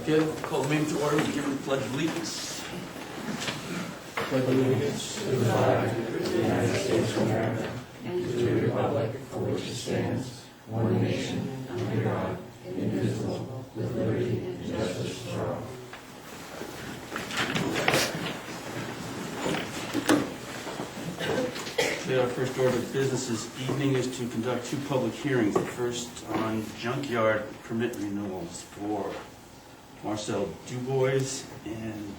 Okay, call the meeting to order. We give the pledge of allegiance. Pledge allegiance to the flag of the United States of America and to the republic for which it stands, one nation, under God, indivisible, with liberty and justice for all. Okay, our first order of business this evening is to conduct two public hearings. The first on junkyard permit renewals for Marcel Dubois and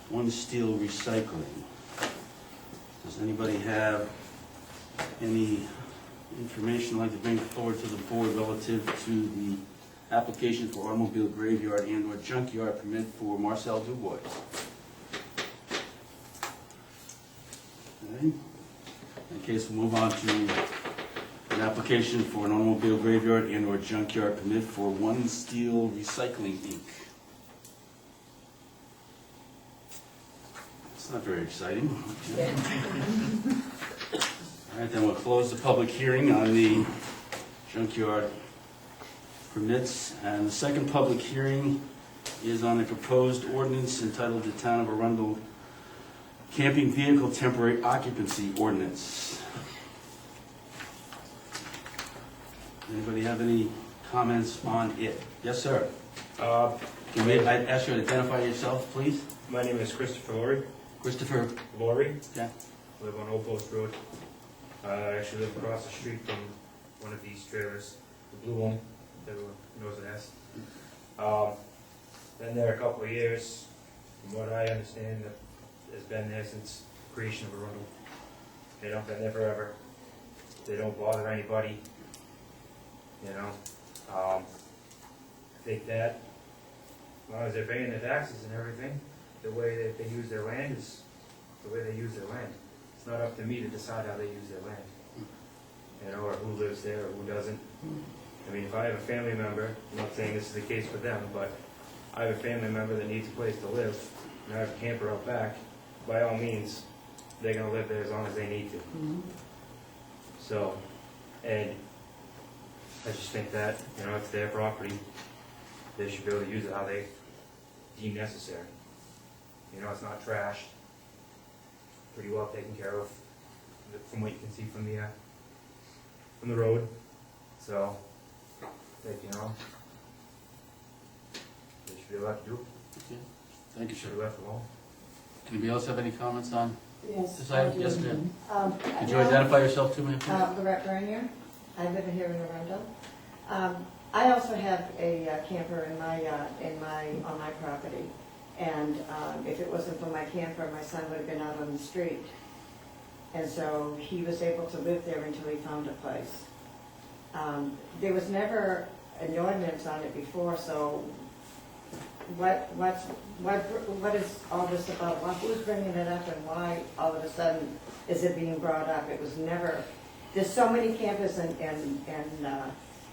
One Steel Recycling. Does anybody have any information like to bring forward to the board relative to the application for automobile graveyard and or junkyard permit for Marcel Dubois? Okay. In case we'll move on to an application for an automobile graveyard and or junkyard permit for One Steel Recycling, Inc. It's not very exciting. Okay. All right, then we'll close the public hearing on the junkyard permits. And the second public hearing is on a proposed ordinance entitled the Town of Arundel Camping Vehicle Temporary Occupancy Ordinance. Anybody have any comments on it? Yes, sir. Can I ask you to identify yourself, please? My name is Christopher Laurie. Christopher Laurie. Yeah. I live on Old Post Road. I actually live across the street from one of these trailers, the blue one, everyone knows it as. Been there a couple of years. From what I understand, has been there since creation of Arundel. They don't been there forever. They don't bother anybody. You know, I think that as long as they're paying their taxes and everything, the way that they use their land is the way they use their land. It's not up to me to decide how they use their land, you know, or who lives there or who doesn't. I mean, if I have a family member, I'm not saying this is the case for them, but I have a family member that needs a place to live, and I have a camper out back, by all means, they're going to live there as long as they need to. So, and I just think that, you know, it's their property. They should be able to use it how they deem necessary. You know, it's not trashed. Pretty well taken care of, from what you can see from the road. So, I think, you know, they should be allowed to do it. Okay. Thank you, sir. Should be left alone. Anybody else have any comments on Yes. this item? Yes, ma'am. Could you no, identify yourself too, ma'am? Lorette Bernier. I live here in Arundel. I also have a camper on my property, and if it wasn't for my camper, my son would have been out on the street. And so he was able to live there until he found a place. There was never an ordinance on it before, so what is all this about? Who's bringing it up, and why all of a sudden is it being brought up? It was never. There's so many campers and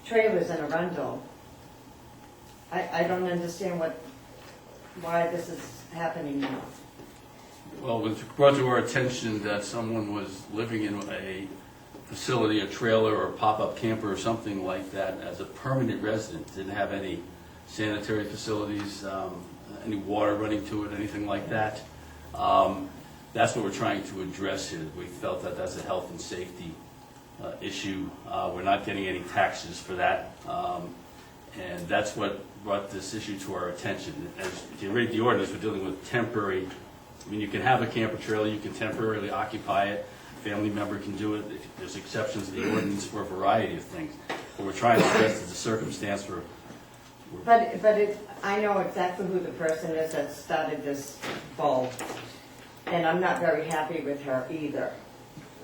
trailers in Arundel. I don't understand why this is happening now. Well, it was brought to our attention that someone was living in a facility, a trailer or a pop-up camper or something like that as a permanent resident. Didn't have any sanitary facilities, any water running to it, anything like that. That's what we're trying to address here. We felt that that's a health and safety issue. We're not getting any taxes for that. And that's what brought this issue to our attention. As you read the ordinance, we're dealing with temporary. I mean, you can have a camper trailer, you can temporarily occupy it, a family member can do it. There's exceptions to the ordinance for a variety of things. What we're trying to address is the circumstance where. I know exactly who the person is that started this bulb, and I'm not very happy with her either.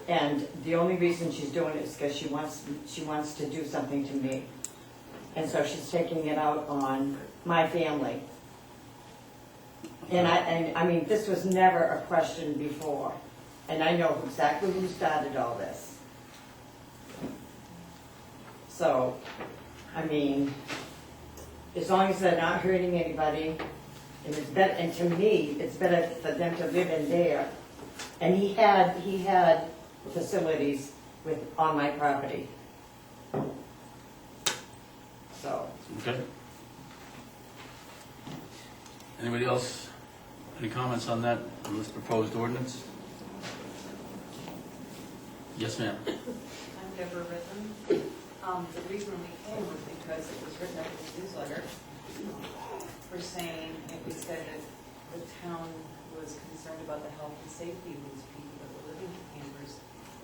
And the only reason she's doing it is because she wants to do something to me. And so she's taking it out on my family. And I mean, this was never a question before. And I know exactly who started all this. So, I mean, as long as they're not hurting anybody, and it's better, and to me, it's better for them to live in there. And he had facilities on my property. So. Okay. Anybody else, any comments on that, on this proposed ordinance? Yes, ma'am. I'm Deborah Rhythm. The reason we came was because it was written up in the newsletter for saying, it said that the town was concerned about the health and safety of these people that were living in campers.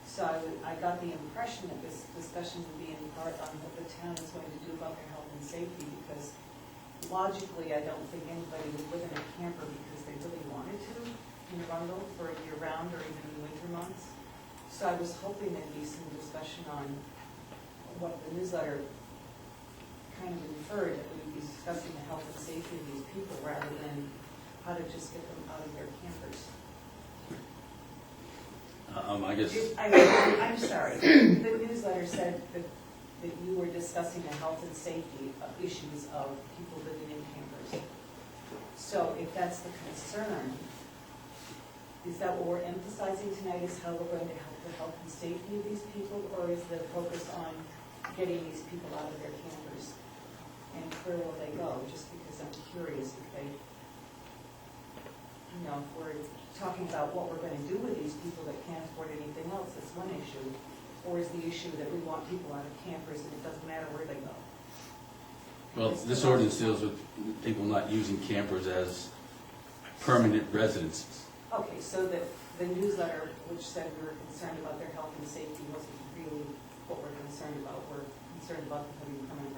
So I got the impression that this discussion would be in part on what the town is going to do about their health and safety, because logically, I don't think anybody would live in a camper because they really wanted to in Arundel for year-round or even in the winter months. So I was hoping there'd be some discussion on what the newsletter kind of inferred, that we would be discussing the health and safety of these people rather than how to just get them out of their campers. I guess, I'm sorry. The newsletter said that you were discussing the health and safety issues of people living in campers. So if that's the concern, is that what we're emphasizing tonight, is how we're going to help the health and safety of these people, or is the focus on getting these people out of their campers? And where will they go? Just because I'm curious if they, if we're talking about what we're going to do with these people that can't afford anything else, that's one issue. Or is the issue that we want people out of campers and it doesn't matter where they go? well, this ordinance deals with people not using campers as permanent residences. Okay, so the newsletter, which said we were concerned about their health and safety, wasn't really what we're concerned about. We're concerned about them having permanent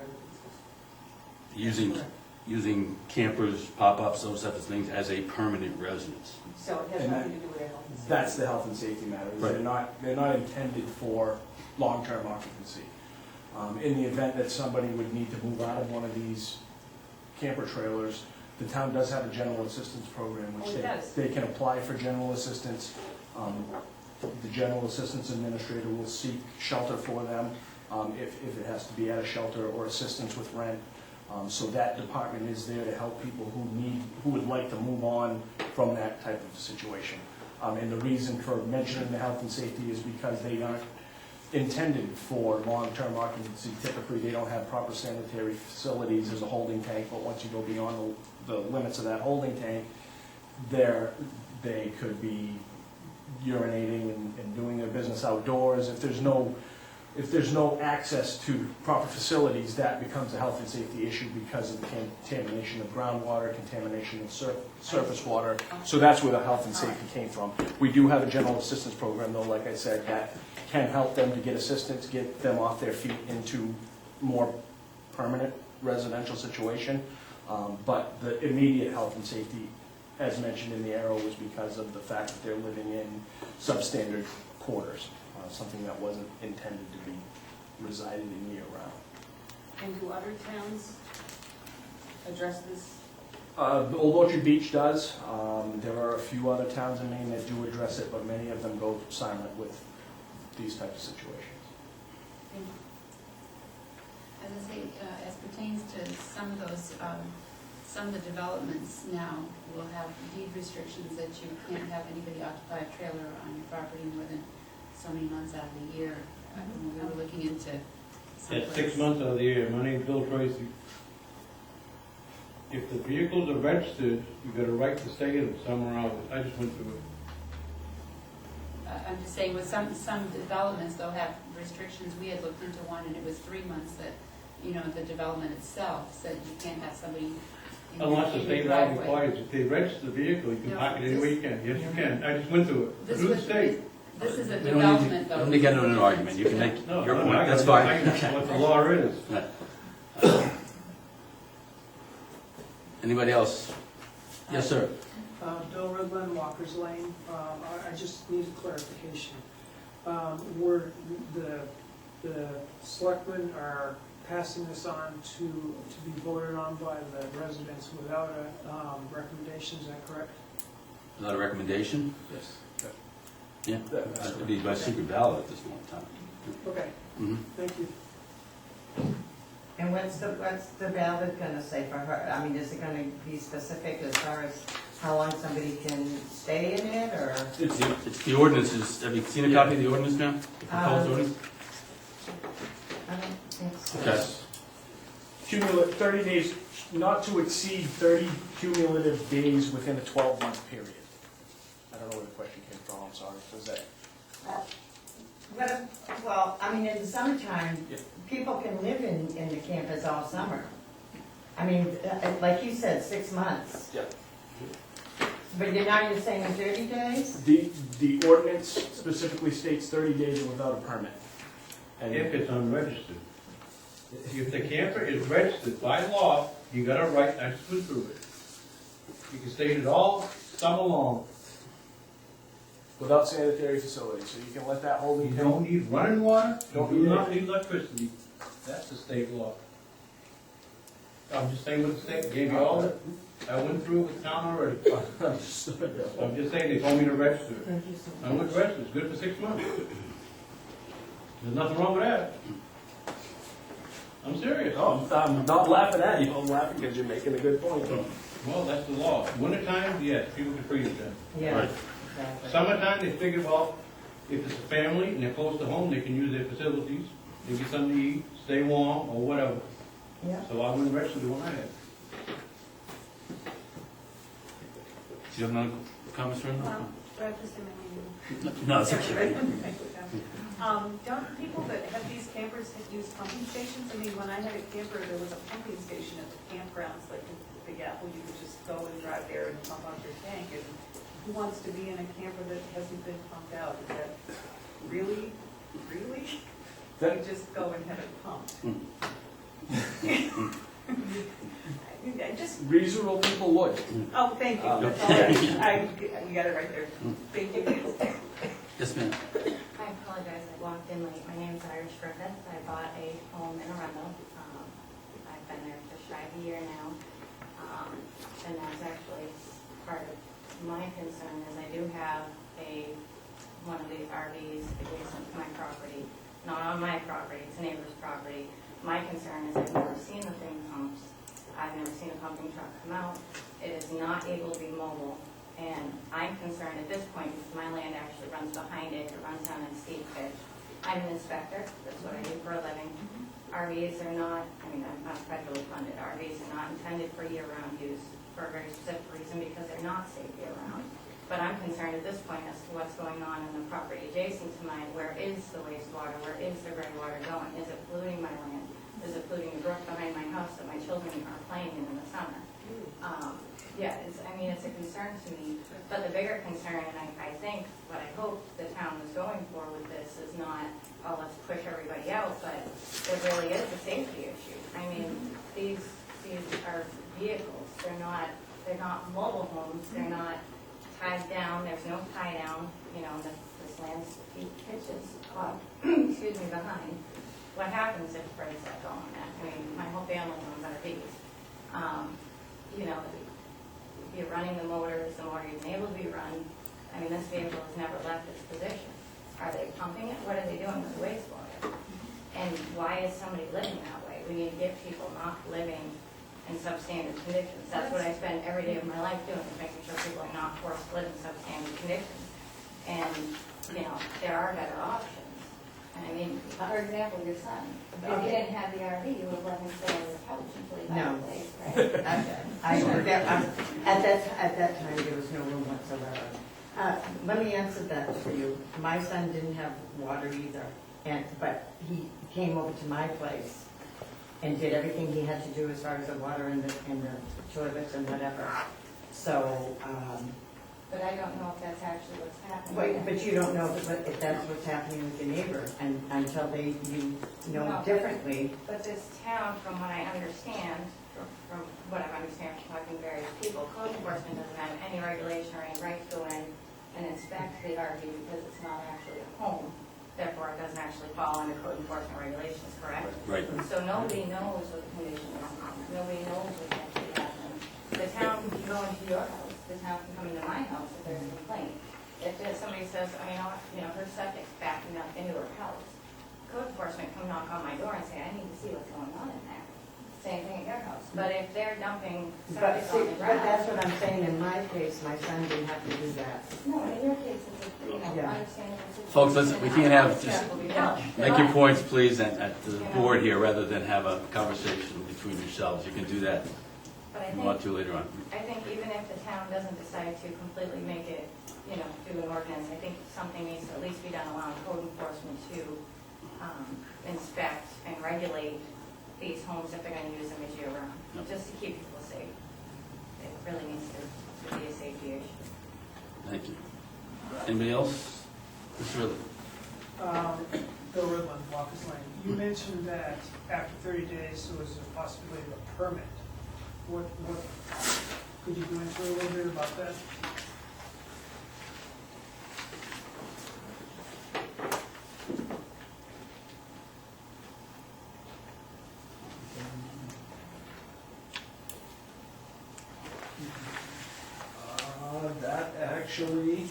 residences. Using campers, pop-ups, those types of things as a permanent residence. So it has And nothing to do with their health and safety. That's the health and safety matter. Right. They're not intended for long-term occupancy. In the event that somebody would need to move out of one of these camper trailers, the town does have a general assistance program, which Oh, it does. they can apply for general assistance. The general assistance administrator will seek shelter for them, if it has to be at a shelter, or assistance with rent. So that department is there to help people who would like to move on from that type of situation. And the reason for mentioning the health and safety is because they aren't intended for long-term occupancy. Typically, they don't have proper sanitary facilities. There's a holding tank, but once you go beyond the limits of that holding tank, they could be urinating and doing their business outdoors. If there's no access to proper facilities, that becomes a health and safety issue because of the contamination of groundwater, contamination of surface water. So that's where the health and safety came from. We do have a general assistance program, though, like I said, that can help them to get assistance, get them off their feet into more permanent residential situation. But the immediate health and safety, as mentioned in the arrow, was because of the fact that they're living in substandard quarters. Something that wasn't intended to be resided in year-round. And do other towns address this? Old Orchard Beach does. There are a few other towns in Maine that do address it, but many of them go silent with these types of situations. As I say, as pertains to some of those, some of the developments now will have deed restrictions that you can't have anybody occupy a trailer on your property more than so many months out of the year. We were looking into That's 6 months out of the year. My name's Bill Tracy. If the vehicles are registered, you've got a right to stay in them somewhere else. I just went through it. I'm just saying with some developments, they'll have restrictions. We had looked into one and it was 3 months that, the development itself said you can't have somebody in Unless the your state law driveway. requires, if they register the vehicle, you can No, park it anywhere you can. Yes, you can. I just went through it. This Through the was- state. This is a We don't need development, to- though. don't need to get into an argument, you can make No, your no, point, I that's got- fine. I got what the law is. Anybody else? Yes, sir. Bill Ridland, Walker's Lane. I just need a clarification. Were the selectmen are passing this on to be voted on by the residents without a recommendation, is that correct? Is that a recommendation? Yes. Yeah, That's it'd be by secret ballot at this point in time. Okay, Mhm. thank you. And what's the ballot gonna say for her? I mean, is it gonna be specific as far as how long somebody can stay in it, or? It's the ordinances, have you seen a copy of the ordinance now? The proposed ordinance? I don't think so. Okay. cumulative, 30 days, not to exceed 30 cumulative days within a 12-month period. I don't know where the question came from, I'm sorry, was that? Well, I mean, in the summertime, Yeah. people can live in the campers all summer. I mean, like you said, 6 months. Yeah. But now you're saying 30 days? The ordinance specifically states 30 days without a permit. And If it's unregistered. If the camper is registered by law, you got a right not to prove it. You can state it all summer long. without sanitary facilities, so you can let that whole You thing. don't need running water, Don't you do need not need electricity. That's the state law. I'm just saying what the state gave you all, I went through it with town already. I'm just saying, they told me to register. Thank you so I went much. to register, it's good for 6 months. There's nothing wrong with that. I'm serious. Oh, I'm not laughing at you, I'm laughing because you're making a good point. Well, that's the law. Wintertime, yes, people can freeze then. Yeah, Right. exactly. Summertime, they figure, well, if it's a family and they're close to home, they can use their facilities, they get something to eat, stay warm, or whatever. Yeah. So I wouldn't register the one I had. Do you have no comments, Brenda? Well, just a minute. No, it's okay. Don't people that have these campers use pumping stations? I mean, when I had a camper, there was a pumping station at the campgrounds, like in Big Apple, you could just go and drive there and pump out your tank. And who wants to be in a camper that hasn't been pumped out? Is that really? You just go and have it pumped? I just, Reasonable people would. oh, thank you. That's all you got it right there. Thank you. Yes, ma'am. I apologize, I walked in late. My name's Irish Griffith. I bought a home in Arundel. I've been there just shy of a year now. And that's actually part of my concern is I do have one of these RVs adjacent to my property. Not on my property, it's a neighbor's property. My concern is I've never seen the thing pumped. I've never seen a pumping truck come out. It is not able to be mobile. And I'm concerned at this point because my land actually runs behind it. It runs down in steep pitch. I'm an inspector. That's what I do for a living. RVs are not, I'm not federally funded. RVs are not intended for year-round use for a very specific reason because they're not safe year-round. But I'm concerned at this point as to what's going on in the property adjacent to mine. Where is the wastewater? Where is the gray water going? Is it polluting my land? Is it polluting the brook behind my house that my children are playing in the summer? Yeah, it's a concern to me. But the bigger concern, and I think what I hope the town is going for with this is not, oh, let's push everybody out, but it really is a safety issue. I mean, these are vehicles. They're not mobile homes. They're not tied down. There's no tie down. You know, this land's deep pitches excuse me, behind. What happens if it breaks that going at? I mean, my whole family owns RVs. You know, you're running the motors, the motor isn't able to be run. I mean, this vehicle has never left its position. Are they pumping it? What are they doing with the wastewater? And why is somebody living that way? We need to get people not living in substandard conditions. That's what I spend every day of my life doing, is making sure people are not forced to live in substandard conditions. And, you know, there are better options. And I mean, for example, your son, if he didn't have the RV, you would let him stay on the couch until he got a place, right? At that time, there was no room whatsoever. Let me answer that for you. My son didn't have water either, but he came over to my place and did everything he had to do as far as the water and the toilets and whatever. So, But I don't know if that's actually what's happening. but you don't know if that's what's happening with your neighbor and until you know No. differently. But this town, from what I understand, from what I've understand from talking to various people, code enforcement doesn't have any regulation or any right to go in and inspect the RV because it's not actually a home. Therefore, it doesn't actually fall under code enforcement regulations, correct? Right. So nobody knows what the condition is. Nobody knows what's actually happening. The town can go into your house. The town can come into my house if there's a complaint. If somebody says, her septic's backing up into her house, code enforcement come knock on my door and say, I need to see what's going on in there. same thing at your house. But if they're dumping But garbage see, on the but that's ground. what I'm saying, in my case, my son didn't have to do that. No, in your case, it's a, you know, Yeah. understanding the situation. Folks, listen, we can't have just- No, Make your but- points, please, at the board here, rather than have a conversation between yourselves. You can do that But I if you think, want to later on. I think even if the town doesn't decide to completely make it, you know, do an ordinance, I think something needs to at least be done allowing code enforcement to inspect and regulate these homes if they're gonna use them as year-round, Yep. just to keep people safe. It really needs to be a safety issue. Thank you. Anybody else? Mr. Ridley? Bill Ridland, Walker's Lane. You mentioned that after 30 days, there was a possibility of a permit. What, could you go into a little bit about that? That actually,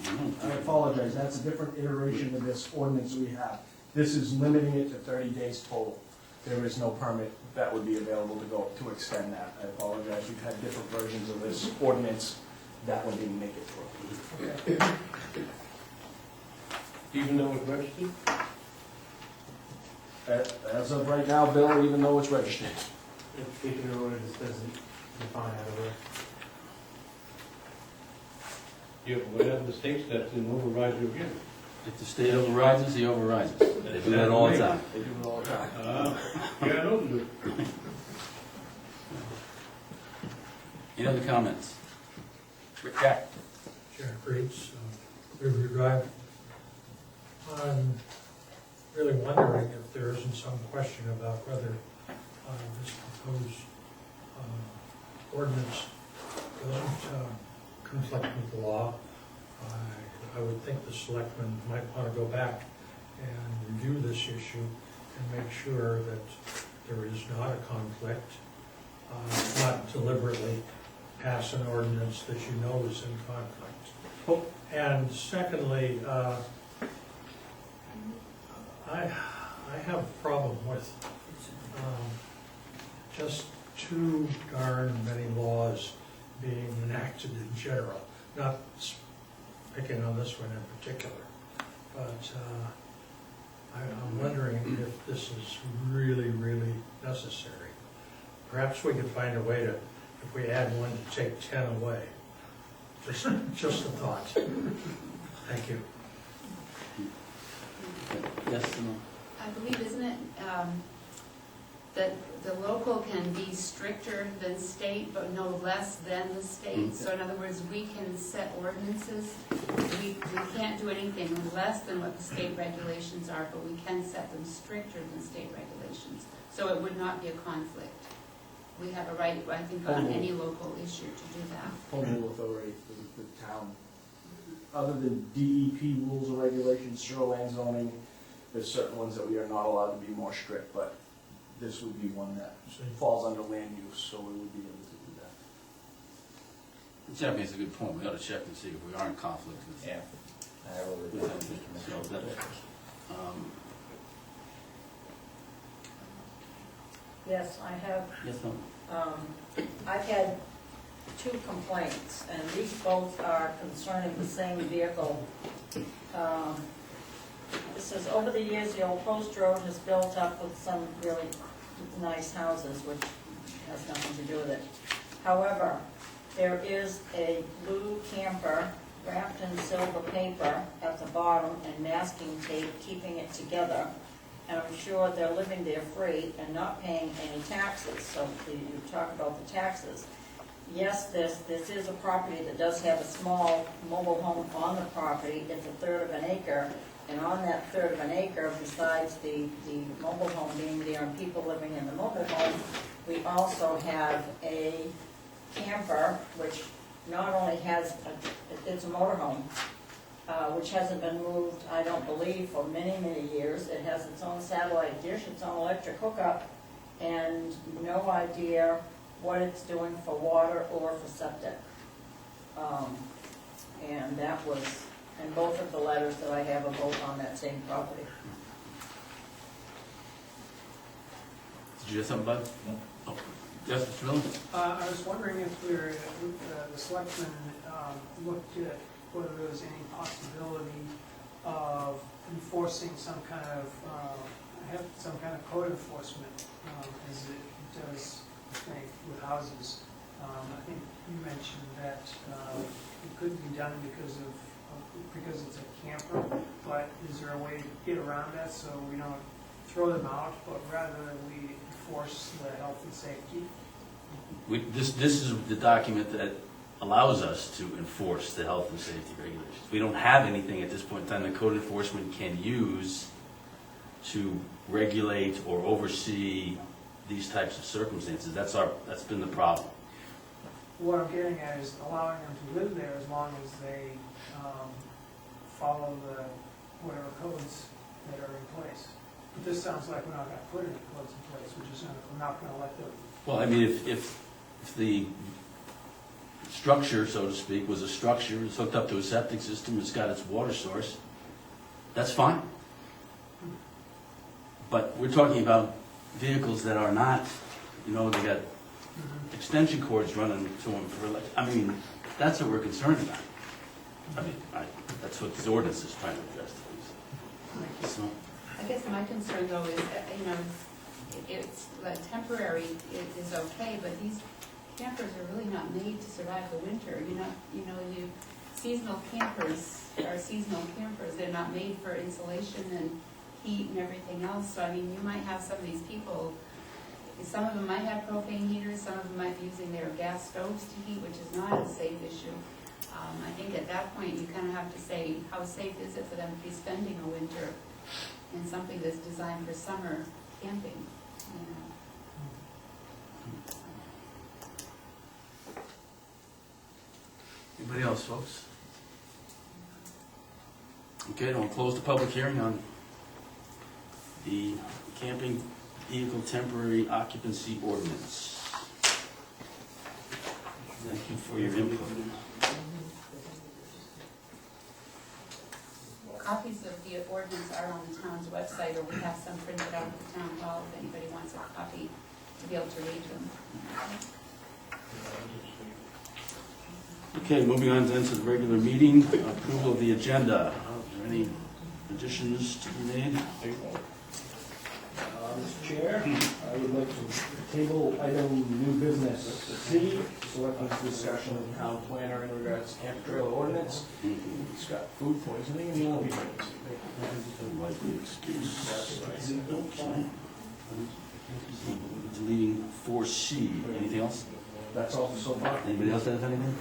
I apologize, that's a different iteration of this ordinance we have. This is limiting it to 30 days total. There is no permit that would be available to extend that. I apologize, we've had different versions of this ordinance. That one didn't make it through. Even though it's registered? As of right now, Bill, even though it's registered. If particular ordinance doesn't define how to work. Yeah, but whatever the state steps in, overrides you again. If the state overrides us, he overrides us. They do that all the time. They do it all the time. Yeah, I know they do. Any other comments? Jack? Jack Reeds, Riverview Drive. I'm really wondering if there isn't some question about whether this proposed ordinance doesn't conflict with the law. I would think the selectmen might want to go back and review this issue and make sure that there is not a conflict, not deliberately pass an ordinance that you know is in conflict. And secondly, I have a problem with just too darn many laws being enacted in general, not picking on this one in particular. But I'm wondering if this is really, really necessary. Perhaps we could find a way to, if we add one, to take 10 away. Just a thought. Thank you. Yes, no? I believe, isn't it, that the local can be stricter than state, but no less than the state? So in other words, we can set ordinances. We can't do anything less than what the state regulations are, but we can set them stricter than state regulations. So it would not be a conflict. We have a right, I think, on any local issue to do that. Total authority for the town. Other than DEP rules and regulations, shoreline zoning, there's certain ones that we are not allowed to be more strict, but this would be one that falls under land use, so we would be able to do that. Jeff makes a good point. We ought to check and see if we are in conflict with. Yeah. I will with anything. So that, Yes, I have, yes, no? I've had 2 complaints, and these both are concerning the same vehicle. It says, over the years, the old post road has built up with some really nice houses, which has nothing to do with it. However, there is a blue camper wrapped in silver paper at the bottom and masking tape keeping it together. And I'm sure they're living there free and not paying any taxes. So you talk about the taxes. Yes, this is a property that does have a small mobile home on the property. It's a 1/3 of an acre. And on that 1/3 of an acre, besides the mobile home being there and people living in the mobile home, we also have a camper, which not only has, it's a motorhome, which hasn't been moved, I don't believe, for many, many years. It has its own satellite dish, its own electric hookup, and no idea what it's doing for water or for septic. And that was, and both of the letters that I have are both on that same property. Did you have something, Bud? No. Oh. Yes, Mr. Miller? I was wondering if the selectmen looked at whether there was any possibility of enforcing some kind of, code enforcement, as it does, I think, with houses. I think you mentioned that it couldn't be done because it's a camper, but is there a way to get around that so we don't throw them out, but rather we enforce the health and safety? This is the document that allows us to enforce the health and safety regulations. We don't have anything at this point in time that code enforcement can use to regulate or oversee these types of circumstances. That's been the problem. What I'm getting at is allowing them to live there as long as they follow whatever codes that are in place. But this sounds like we're not going to put any codes in place, we're not going to let them. Well, I mean, if the structure, so to speak, was a structure, it's hooked up to a septic system, it's got its water source, that's fine. But we're talking about vehicles that are not, they got extension cords running to them for, I mean, that's what we're concerned about. I mean, that's what this ordinance is trying to address. So, I guess my concern though is, it's temporary is okay, but these campers are really not made to survive the winter. Seasonal campers are seasonal campers. They're not made for insulation and heat and everything else. So I mean, you might have some of these people, some of them might have propane heaters, some of them might be using their gas stoves to heat, which is not a safe issue. I think at that point you kind of have to say, how safe is it for them to be spending a winter in something that's designed for summer camping? anybody else, folks? Okay, then we'll close the public hearing on the camping vehicle temporary occupancy ordinance. Thank you for your input. Copies of the ordinance are on the town's website, or we have some printed out at the town hall if anybody wants a copy to be able to read them. Okay, moving on then to the regular meeting, approval of the agenda. Are there any additions to be made? Mr. Chair, I would like to table item new business C, selectmen's discussion of the town planner in regards to camp trailer ordinance. It's got food poisoning and he won't be drinking this evening. Likely excuse. That's right. Okay. Deleting 4C. Anything else? That's all so far. Anybody else have anything?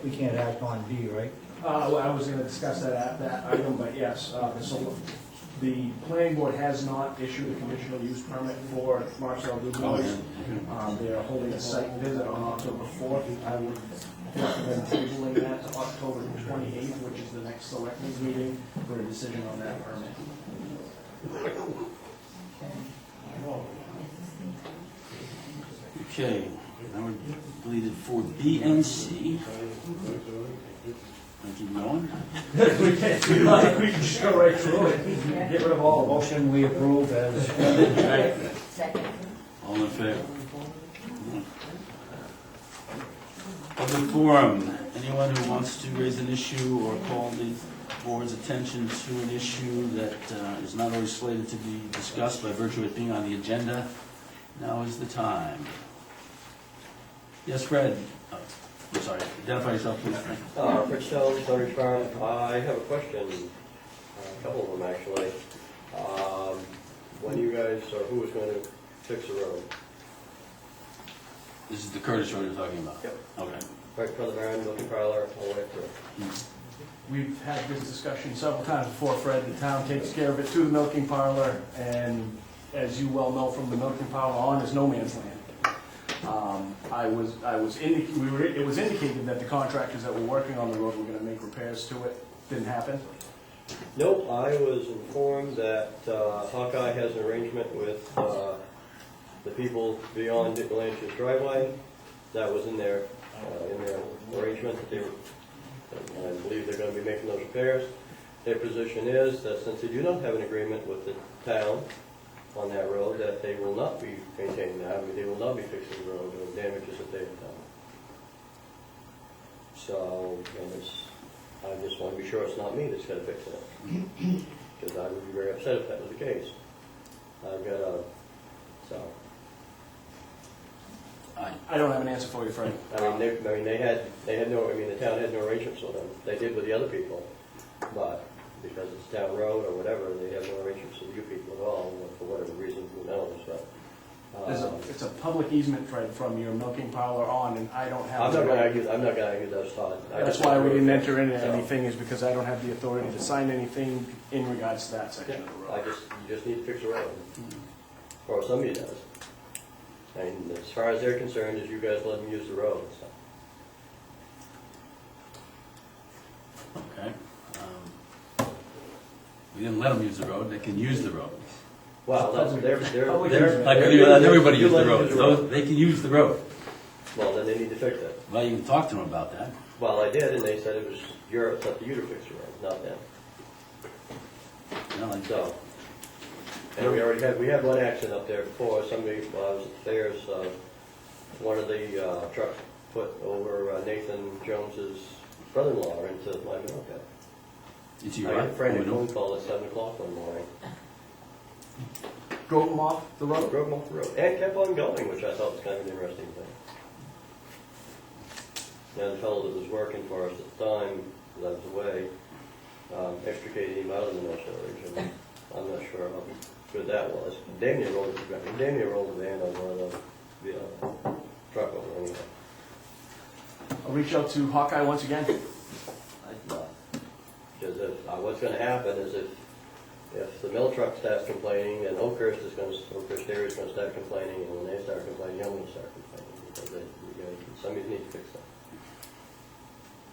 We can't act on D, right? Well, I was gonna discuss that item, but yes, so the planning board has not issued a conditional use permit for Marcel Dubois. They are holding a site visit on October 4th. I would recommend tabling that to October 28th, which is the next selectmen's meeting, for a decision on that permit. Okay, now we're deleted 4B and C. Wanna keep going? We can just go right through it. Get rid of all motion we approve as. Second. All in favor? Public forum. Anyone who wants to raise an issue or call the board's attention to an issue that is not always slated to be discussed by virtue of it being on the agenda, now is the time. Yes, Fred. Oh, I'm sorry. Identify yourself, please, Frank. Rich Stone, Stony Farm. I have a question, a couple of them actually. When you guys, or who is going to fix the road? This is the Curtis Road you're talking about? Yep. Okay. Right in front of the barn, milking parlor, all the way through. We've had this discussion several times before, Fred. The town takes care of it to the milking parlor, and as you well know from the milking parlor on is no man's land. It was indicated that the contractors that were working on the road were gonna make repairs to it. Didn't happen. Nope, I was informed that Hawkeye has an arrangement with the people beyond Dick Blanchard's driveway. That was in their arrangement that they were, I believe they're going to be making those repairs. Their position is that since they do not have an agreement with the town, on that road that they will not be maintaining that, I mean, they will not be fixing the road or the damages that they've done. So, and it's, I just want to be sure it's not me that's gonna fix it, because I would be very upset if that was the case. I've got a, so, I don't have an answer for you, Frank. I mean, they had no, I mean, the town had no arrangements with them. They did with the other people, but because it's a town road or whatever, they have no arrangements with you people at all, for whatever reason, who knows, but. It's a public easement, Fred, from your milking parlor on, and I don't have. I'm not gonna argue those, Todd. That's why we didn't enter into anything, is because I don't have the authority to sign anything in regards to that section of the road. You just need to fix the road, or somebody does. And as far as they're concerned, is you guys let them use the road, so. Okay. We didn't let them use the road, they can use the road. Well, that's, they're. Like everybody use the road, so they can use the road. Well, then they need to fix it. Well, you can talk to them about that. Well, I did, and they said it was it's up to you to fix the road, not them. You know, like, So, and we had one accident up there before, somebody, while I was at the fairs, one of the trucks put over Nathan Jones's brother-in-law into my milk. it's I your got a right. frantic phone call at 7 o'clock one morning. Drove them off the road? Drove him off the road, and kept on going, which I thought was kind of an interesting thing. Now, the fellow that was working for us at the time, because I was away, extricated him out of the no storage, and I'm not sure how good that was. Damn near rolled the van over the truck over anyway. I'll reach out to Hawkeye once again. Because what's going to happen is if the mill truck starts complaining, then Oakhurst Dairy is going to start complaining, and when they start complaining, I'm going to start complaining, because somebody needs to fix that.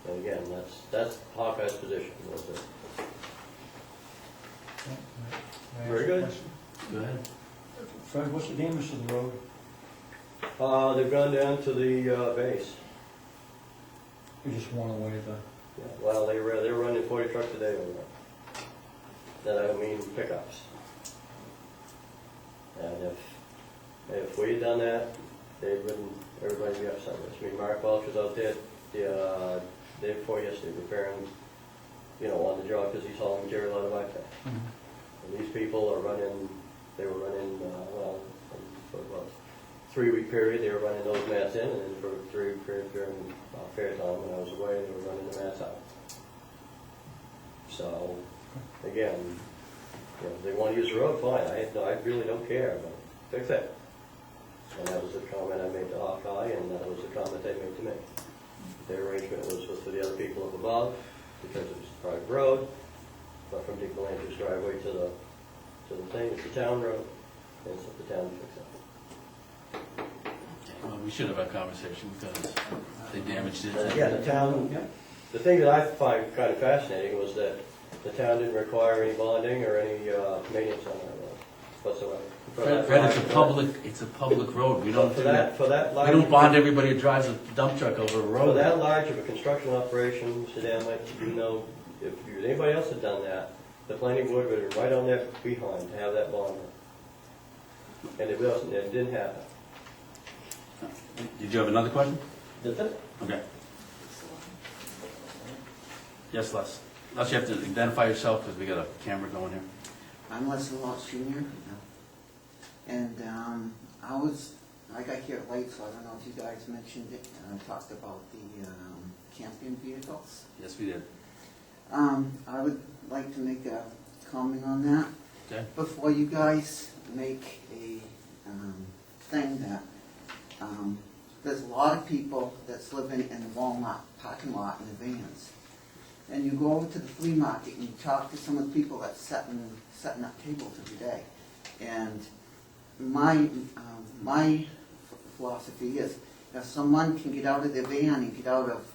And again, that's Hawkeye's position. Was it? Very good. Go ahead. Fred, what's the damage to the road? They've gone down to the base. You just want away the... Yeah, well, they were running 40 trucks a day over there. That I don't mean pickups. And if we had done that, everybody would be upset with us. I mean, Mark Welch was out there the day before yesterday repairing, on the job, because he's hauling material out of my pit. And these people are running, for about a 3-week period, they were running those mats in, and then for a 3-week period during fair time, when I was away, they were running the mats out. So, again, if they want to use the road, fine, I really don't care, but fix it. And that was the comment I made to Hawkeye, and that was the comment they made to me. Their arrangement was for the other people up above, because it was a private road, but from Dick Melanger's driveway to the thing, it's a town road, and it's up to town to fix it. Well, we should have a conversation because they damaged it. Yeah, the town, the thing that I find kind of fascinating was that the town didn't require any bonding or any maintenance on that road whatsoever. Fred, it's a public road. We don't For do that. that We don't bond everybody who drives a dump truck over a For road. that large of a construction operation, Mr. Danlick, if anybody else had done that, the planning board would have been right on there behind to have that bond. And it didn't happen. Did you have another question? That's it. Okay. Yes, Les. Les, you have to identify yourself because we got a camera going here. I'm Leslie Walsh Jr. And I got here late, so I don't know if you guys mentioned it. Talked about the camping vehicles. Yes, we did. I would like to make a comment on that. Okay. Before you guys make a thing that there's a lot of people that's living in the Walmart parking lot in the vans. And you go over to the flea market and you talk to some of the people that's setting up tables every day. And my philosophy is, if someone can get out of their van and get out of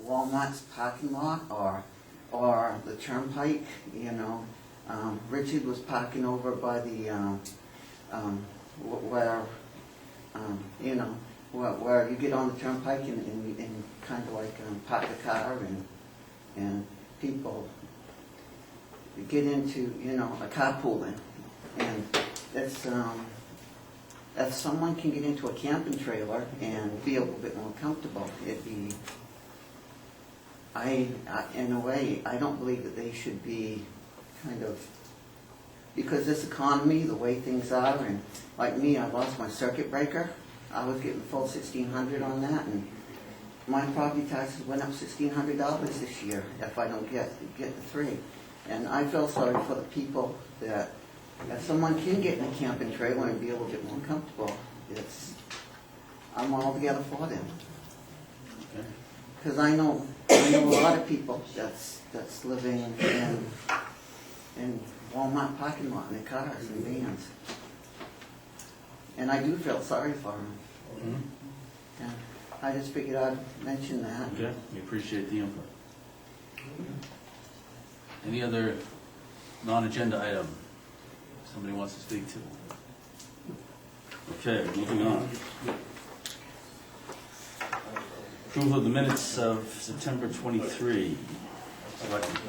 Walmart's parking lot or the turnpike, Richard was parking over by the where you get on the turnpike and kind of like park the car and people get into a carpooling. And if someone can get into a camping trailer and be a little bit more comfortable, it'd be, in a way, I don't believe that they should be kind of, because this economy, the way things are, and like me, I lost my circuit breaker. I was getting full $1,600 on that, and my property taxes went up $1,600 this year if I don't get the 3. And I feel sorry for the people that, if someone can get in a camping trailer and be a little bit more comfortable, I'm all together for them. Okay. Because I know a lot of people that's living in Walmart parking lot in their cars and vans. And I do feel sorry for them. Mhm. Yeah. I just figured I'd mention that. Okay, we appreciate the input. Any other non-agenda item somebody wants to speak to? Okay, moving on. Approval of the minutes of September 23. Selectmen.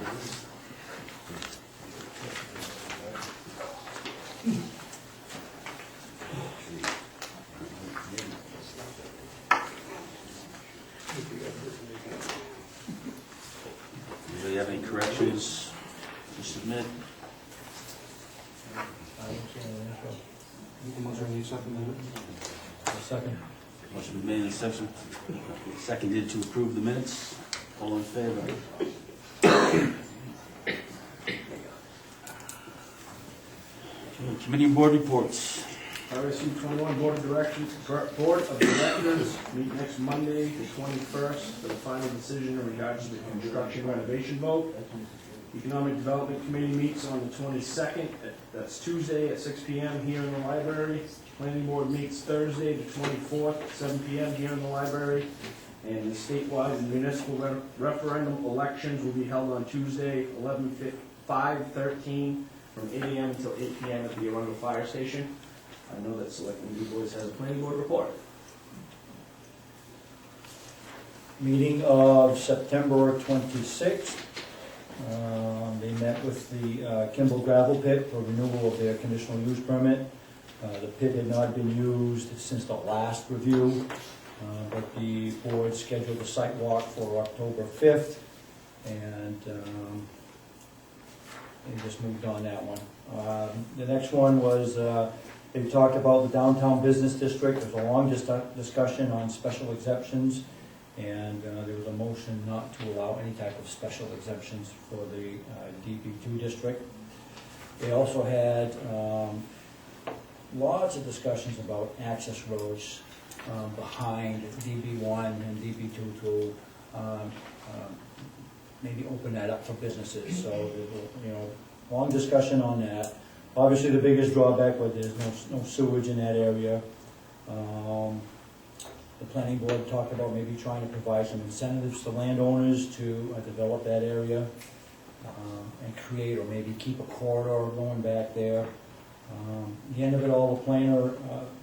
Anybody have any corrections to submit? Second. Motion been made and seconded to approve the minutes. All in favor? Okay, committee and board reports. RSU 21 Board of Directors meet next Monday, the 21st, for the final decision in regards to the construction renovation vote. Economic Development Committee meets on the 22nd, that's Tuesday at 6 p.m. here in the library. Planning Board meets Thursday, the 24th, at 7 p.m. here in the library. And the statewide and municipal referendum elections will be held on Tuesday, 5/13, from 8 a.m. until 8 p.m. at the Arundel Fire Station. I know that Selectman DuBois has a planning board report. Meeting of September 26th. They met with the Kimball Gravel Pit for renewal of their conditional use permit. The pit had not been used since the last review, but the board scheduled a site walk for October 5th, and they just moved on that one. The next one was, they talked about the downtown business district. There was a long discussion on special exceptions, and there was a motion not to allow any type of special exemptions for the DB2 district. They also had lots of discussions about access roads behind DB1 and DB2 to maybe open that up for businesses. So, long discussion on that. Obviously, the biggest drawback was there's no sewage in that area. The planning board talked about maybe trying to provide some incentives to landowners to develop that area and create or maybe keep a corridor going back there. At the end of it all, the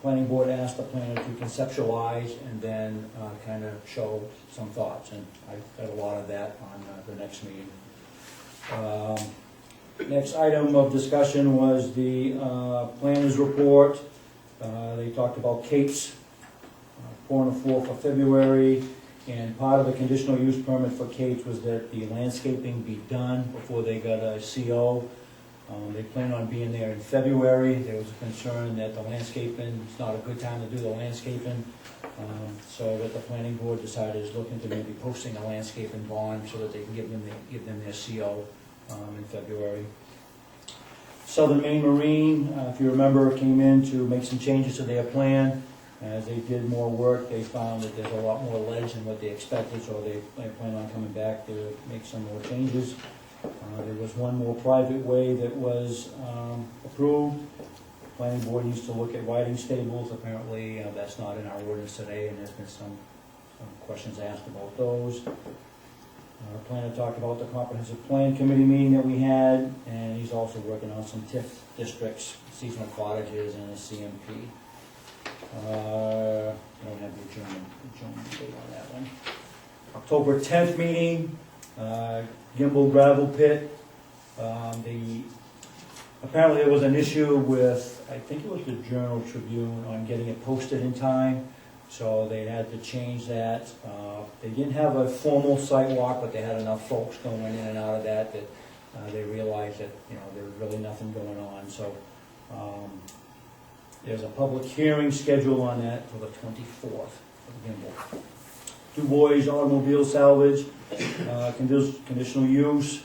planning board asked the planner to conceptualize and then kind of show some thoughts, and I got a lot of that on the next meeting. Next item of discussion was the planner's report. They talked about Kate's, pouring the floor for February, and part of the conditional use permit for Kate's was that the landscaping be done before they got a CO. They plan on being there in February. There was a concern that the landscaping, it's not a good time to do the landscaping, so that the planning board decided is looking to maybe posting a landscaping bond so that they can give them their CO in February. Southern Maine Marine, if you remember, came in to make some changes to their plan. As they did more work, they found that there's a lot more ledge than what they expected, so they plan on coming back to make some more changes. There was one more private way that was approved. The planning board needs to look at riding stables. Apparently, that's not in our ordinance today, and there's been some questions asked about those. Our planner talked about the comprehensive plan committee meeting that we had, and he's also working on some TIF districts, seasonal cottages, and a CMP. I don't have the adjournment date on that one. October 10th meeting, Gimbal Gravel Pit. The Apparently there was an issue with, I think it was the Journal Tribune, on getting it posted in time, so they had to change that. They didn't have a formal site walk, but they had enough folks going in and out of that they realized that, there was really nothing going on, so there's a public hearing scheduled on that for the 24th of Gimbal. Du Bois Automobile Salvage, conditional use.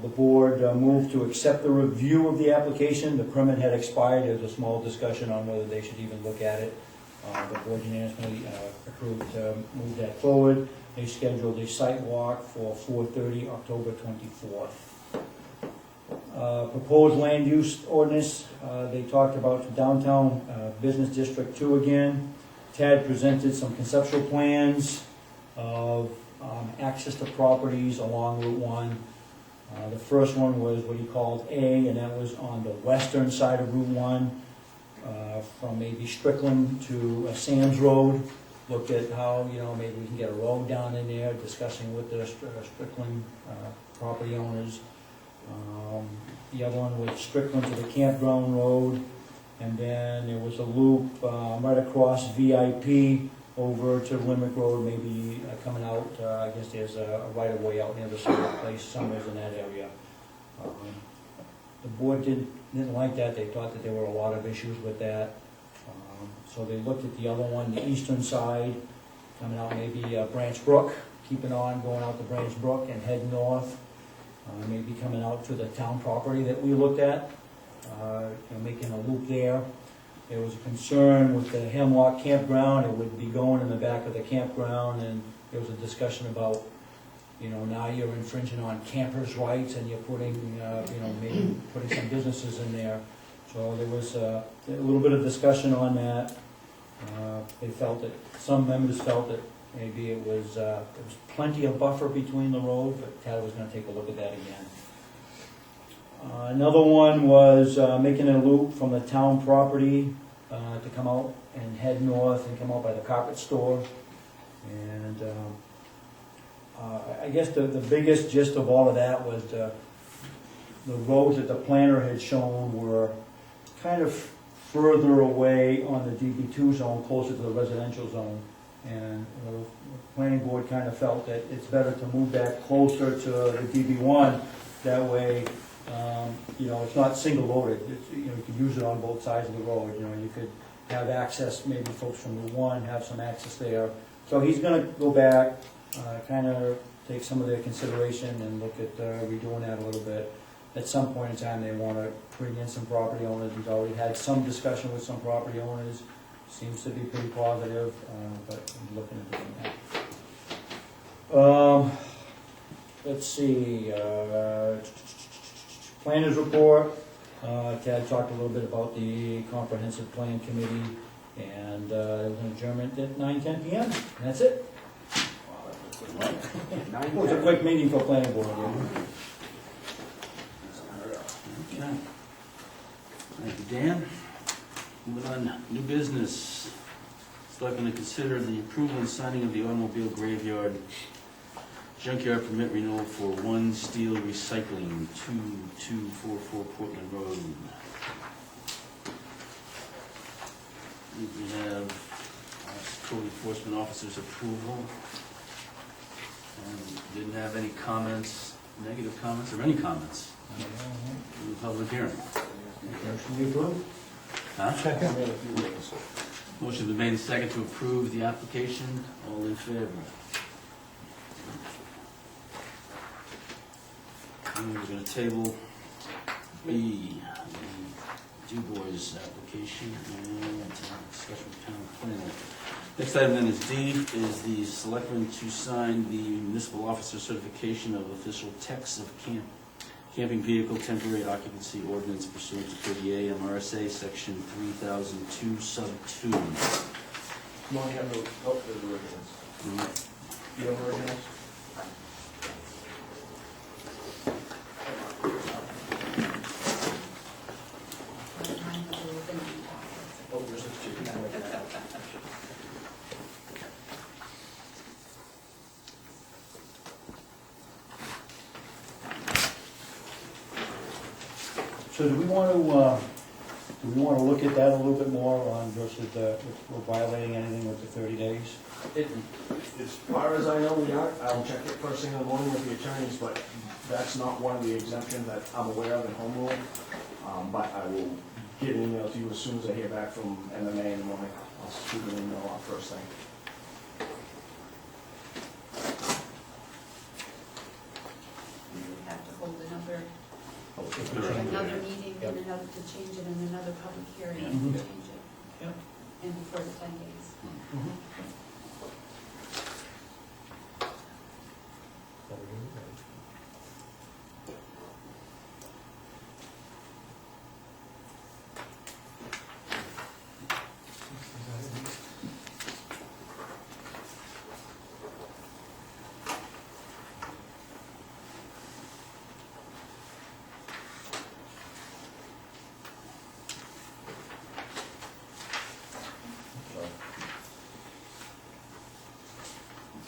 The board moved to accept the review of the application. The permit had expired. There was a small discussion on whether they should even look at it. The board unanimously approved to move that forward. They scheduled a site walk for 4:30, October 24th. Proposed land use ordinance, they talked about downtown business district 2 again. Ted presented some conceptual plans of access to properties along Route 1. The first one was what he called A, and that was on the western side of Route 1, from maybe Strickland to Sam's Road. Looked at how, maybe we can get a road down in there, discussing with the Strickland property owners. The other one was Strickland to the Campground Road, and then there was a loop right across VIP over to Limerick Road, maybe coming out, I guess there's a right-of-way out near the circle place, somewhere in that area. The board didn't like that. They thought that there were a lot of issues with that. So they looked at the other one, the eastern side, coming out maybe Branch Brook, keeping on, going out to Branch Brook and heading north, maybe coming out to the town property that we looked at, making a loop there. There was a concern with the Hemlock Campground. It would be going in the back of the campground, and there was a discussion about, now you're infringing on campers' rights and you're putting, maybe putting some businesses in there. So there was a little bit of discussion on that. They felt that, some members felt that maybe there was plenty of buffer between the road, but Tad was going to take a look at that again. Another one was making a loop from the town property to come out and head north and come out by the carpet store. And I guess the biggest gist of all of that was the roads that the planner had shown were kind of further away on the DB2 zone, closer to the residential zone. And the planning board kind of felt that it's better to move that closer to the DB1. That way, it's not single loaded. You can use it on both sides of the road. You could have access, maybe folks from Route 1 have some access there. So he's going to go back, kind of take some of their consideration and look at redoing that a little bit. At some point in time, they want to bring in some property owners. He's already had some discussion with some property owners. Seems to be pretty positive, but I'm looking at doing that. Let's see. Planners report. Tad talked a little bit about the comprehensive plan committee, and it was an adjournment at 9:10 p.m. And that's it. It was a quick meeting for planning board. Okay. Thank you, Dan. Moving on, new business. Selectmen to consider the approval and signing of the automobile graveyard junkyard permit renewal for One Steel Recycling, 2244 Portland Road. We have code enforcement officer's approval. And didn't have any comments, negative comments, or any comments in the public hearing. Motion to approve? Huh? Second. Motion been made and second to approve the application. All in favor? And we're going to table B, the Du Bois application, and discussion with town planner. Next item then is D, is the selectmen to sign the municipal officer certification of official text of camping vehicle temporary occupancy ordinance pursuant to 38 MRSA section 3002 sub 2. Come on, you have the originals. You have originals? Oh, there's a two. So do we want to look at that a little bit more on versus if we're violating anything with the 30 days? As far as I know, we aren't. I'll check it first thing in the morning with the attorneys, but that's not one of the exemptions that I'm aware of in home rule. But I will get an email to you as soon as I hear back from MMA in the morning. I'll shoot an email off first thing. We would have to hold another meeting and another, to change it in another public hearing Yeah. and change it. Yep. And before the 10 days.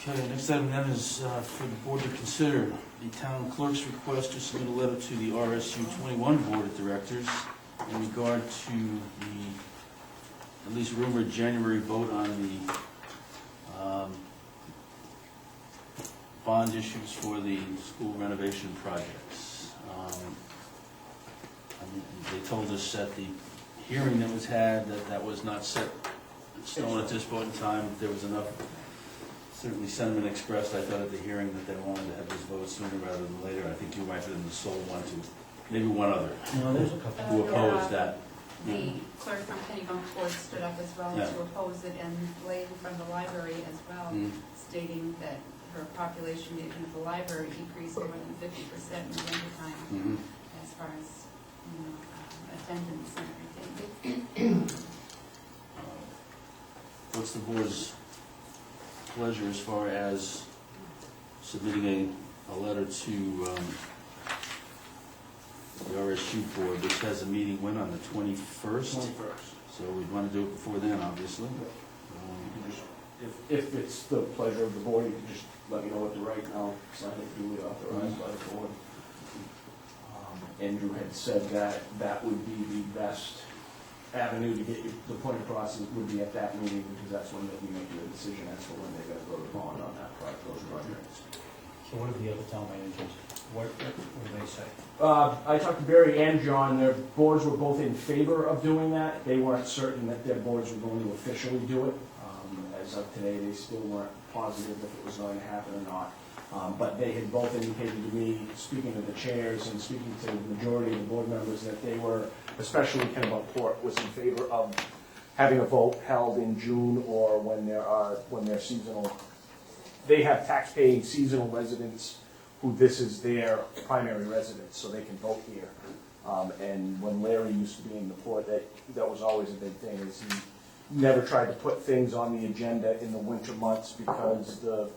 Okay, next item then is for the board to consider the town clerk's request to submit a letter to the RSU 21 Board of Directors in regard to the, at least rumored January vote on the bond issues for the school renovation projects. They told us at the hearing that was had that was not set in stone at this point in time. There was enough, certainly sentiment expressed, I thought at the hearing, that they wanted to have this vote sooner rather than later. I think you might have been the sole one to, maybe one other, No, there's a couple. who opposed that. The clerk from Pennybunkport stood up as well Yeah. to oppose it, and the lady from the library as well, Mm. stating that her population in the library decreased more than 50% in the wintertime, Mhm. as far as, attendance and everything. What's the board's pleasure as far as submitting a letter to the RSU board, which has a meeting when, on the 21st? 21st. So we'd want to do it before then, obviously. You can just, if it's the pleasure of the board, you can just let me know what to write, and I'll sign it duly authorized by the board. Andrew had said that that would be the best avenue to get the point across, would be at that meeting, because that's when they'll be making a decision as to when they're gonna go to bond on that project, those projects. So what are the other town managers, what do they say? I talked to Barry and John, their boards were both in favor of doing that. They weren't certain that their boards were going to officially do it. As of today, they still weren't positive if it was going to happen or not. But they had both indicated to me, speaking to the chairs and speaking to the majority of the board members, that they were, especially Kennebunkport, was in favor of having a vote held in June or when they're seasonal. They have tax-paying seasonal residents who this is their primary residence, so they can vote here. And when Larry used to be in the port, that was always a big thing, is he never tried to put things on the agenda in the winter months because the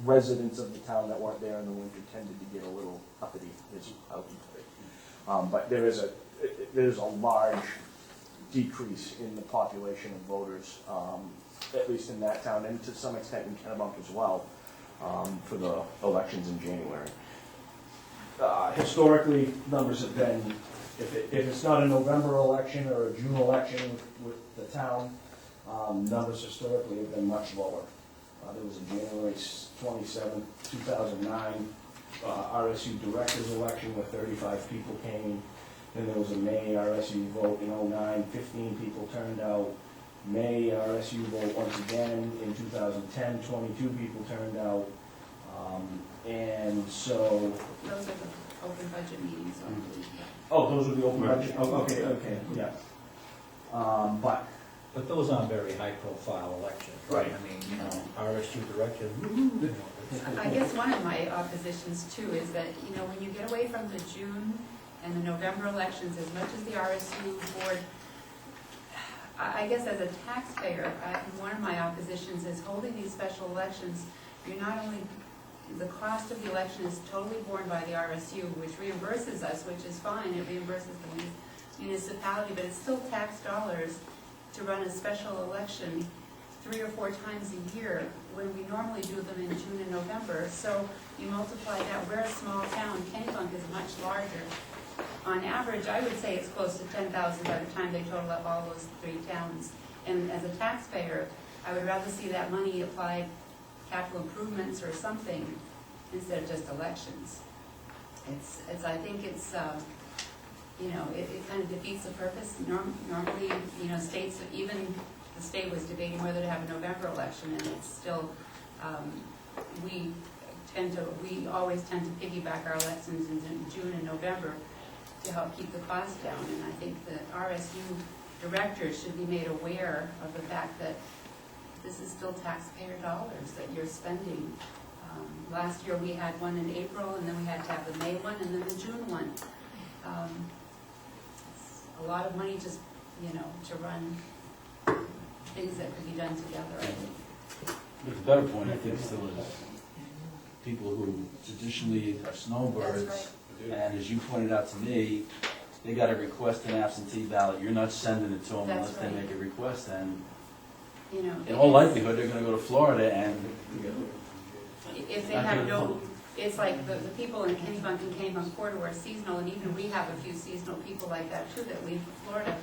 residents of the town that weren't there in the winter tended to get a little uppity, is how he put it. But there's a large decrease in the population of voters, at least in that town, and to some extent in Kennebunk as well, for the elections in January. Historically, numbers have been, if it's not a November election or a June election with the town, numbers historically have been much lower. There was a January 27, 2009 RSU directors election where 35 people came. Then there was a May RSU vote in 2009, 15 people turned out. May RSU vote once again in 2010, 22 people turned out. And so... Those are the open budget meetings, I believe. Oh, those were the open budget, oh, okay, yeah. But those aren't very high-profile elections, right? I mean, RSU director, I guess one of my oppositions too is that, when you get away from the June and the November elections, as much as the RSU board, I guess as a taxpayer, one of my oppositions is holding these special elections. You're not only, the cost of the election is totally borne by the RSU, which reimburses us, which is fine, it reimburses the municipality, but it's still tax dollars to run a special election 3 or 4 times a year when we normally do them in June and November. So you multiply that, we're a small town, Kennebunk is much larger, on average, I would say it's close to 10,000 by the time they total up all those 3 towns. And as a taxpayer, I would rather see that money applied capital improvements or something instead of just elections. I think it's, you know, it kind of defeats the purpose. Normally, you know, states, even the state was debating whether to have a November election, and it's still, we always tend to piggyback our elections in June and November to help keep the cost down. And I think the RSU directors should be made aware of the fact that this is still taxpayer dollars that you're spending. Last year we had one in April, and then we had to have the May one, and then the June one. It's a lot of money just, you know, to run things that could be done together, I think. But the better point, I think, still is people who traditionally are snowbirds, That's and as you pointed out to me, they gotta request an absentee ballot. You're not sending it to them That's unless they right. make a request, and You know, in all likelihood, they're gonna go to Florida and if they have no, it's like the people in Kennebunk and Kennebunk Quarter are seasonal, and even we have a few seasonal people like that too that leave for Florida.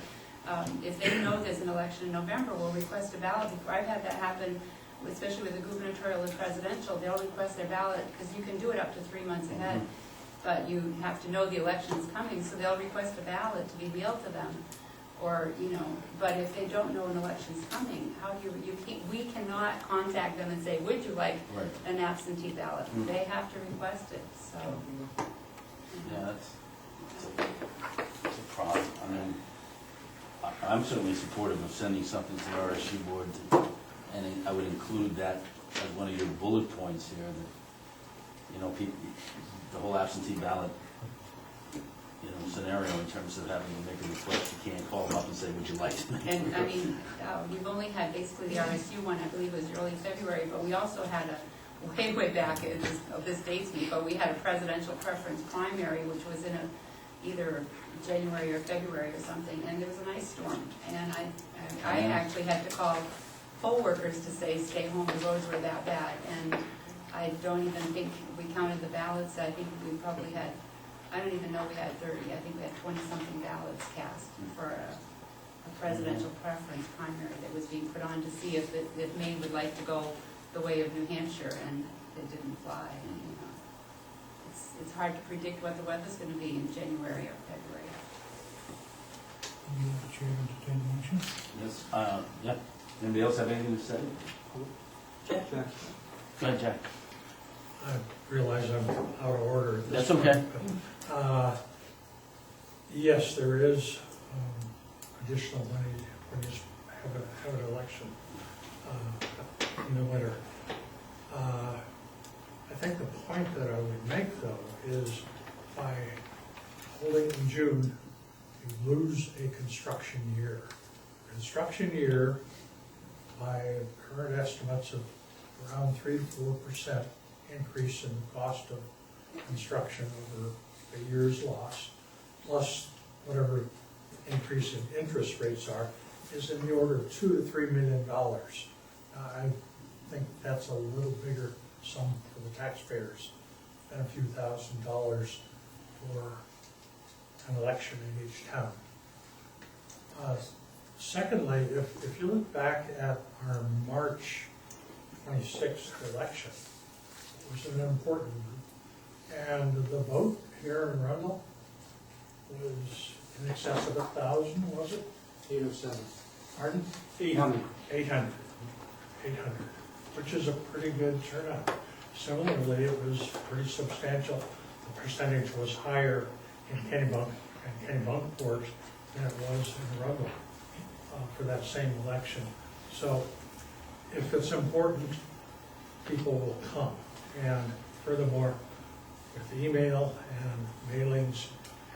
If they know there's an election in November, we'll request a ballot. Before, I've had that happen, especially with the gubernatorial and presidential. They'll request their ballot, because you can do it up to 3 months ahead, but you have to know the election's coming, so they'll request a ballot to be mailed to them. Or, you know, but if they don't know an election's coming, how do we cannot contact them and say, would you like Right. an absentee ballot? They have to request it, so. yeah, it's a problem. I mean, I'm certainly supportive of sending something to the RSU board, and I would include that as one of your bullet points here, that, you know, people, the whole absentee ballot, you know, scenario in terms of having to make a request. You can't call them up and say, would you like to make a And I request? mean, we've only had basically the RSU one, I believe it was early February, but we also had way back, this dates me, but we had a presidential preference primary, which was in either January or February or something, and there was an ice storm. And I actually had to call poll workers to say, stay home, the roads were that bad. And I don't even think we counted the ballots. I think we probably had, I don't even know we had 30. I think we had 20-something ballots cast for a presidential preference primary that was being put on to see if Maine would like to go the way of New Hampshire, and it didn't fly. And, you know, it's hard to predict what the weather's going to be in January or February. You want the chair to entertain the motion? Yes, yeah. Anybody else have anything to say? Jack? Go ahead, Jack. I realize I'm out of order at this That's okay. point. Yes, there is additional money when you have an election in the winter. I think the point that I would make, though, is by holding in June, you lose a construction year. Construction year, by current estimates of around 3 to 4% increase in the cost of construction over a year's loss, plus whatever increase in interest rates are, is in the order of $2 to $3 million. I think that's a little bigger sum for the taxpayers than a few $1,000s for an election in each town. Secondly, if you look back at our March 26th election, it was an important one, and the vote here in Rundle was in excess of 1,000, was it? 807. Pardon? 800. 800, which is a pretty good turnout. Similarly, it was pretty substantial. The percentage was higher in Kennebunk and Kennebunkport than it was in Rundle for that same election. So if it's important, people will come. And furthermore, with email and mailings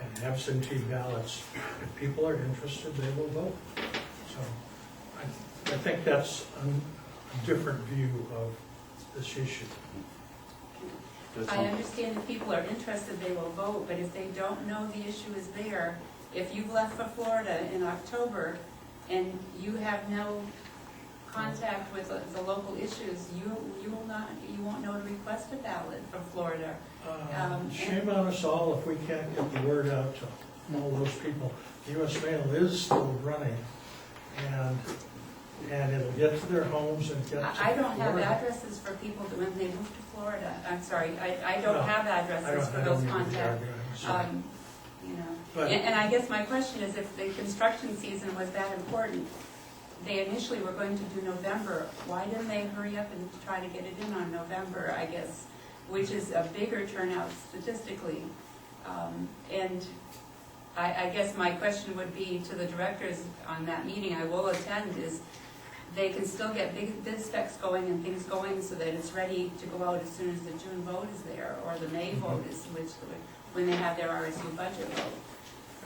and absentee ballots, if people are interested, they will vote. So I think that's a different view of this issue. I understand if people are interested, they will vote, but if they don't know the issue is there, if you've left for Florida in October and you have no contact with the local issues, you won't know to request a ballot from Florida. Shame on us all if we can't get the word out to all those people. The US mail is still running, and it'll get to their homes and get to I don't have Florida. addresses for people that when they move to Florida. I'm sorry, I don't No, have addresses for those contacts. You know, But- and I guess my question is, if the construction season was that important, they initially were going to do November, why didn't they hurry up and try to get it in on November, I guess, which is a bigger turnout statistically? And I guess my question would be to the directors on that meeting I will attend is, they can still get bid specs going and things going so that it's ready to go out as soon as the June vote is there, or the May vote is, when they have their RSU budget vote.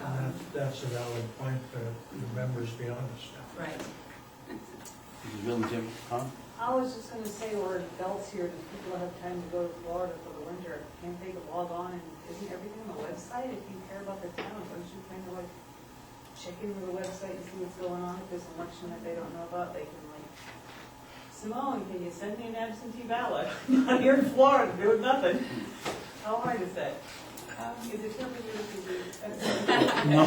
And that's a valid point for the members beyond us now. Right. Is it Bill and Jim, Tom? I was just gonna say, we're adults here, do people have time to go to Florida for the winter? Can't they log on and isn't everything on the website? If you care about the town, don't you kind of like check into the website and see what's going on? If there's an election that they don't know about, they can like, Simone, can you send me an absentee ballot? I'm not here in Florida doing nothing. How hard is that? Is it something that you No.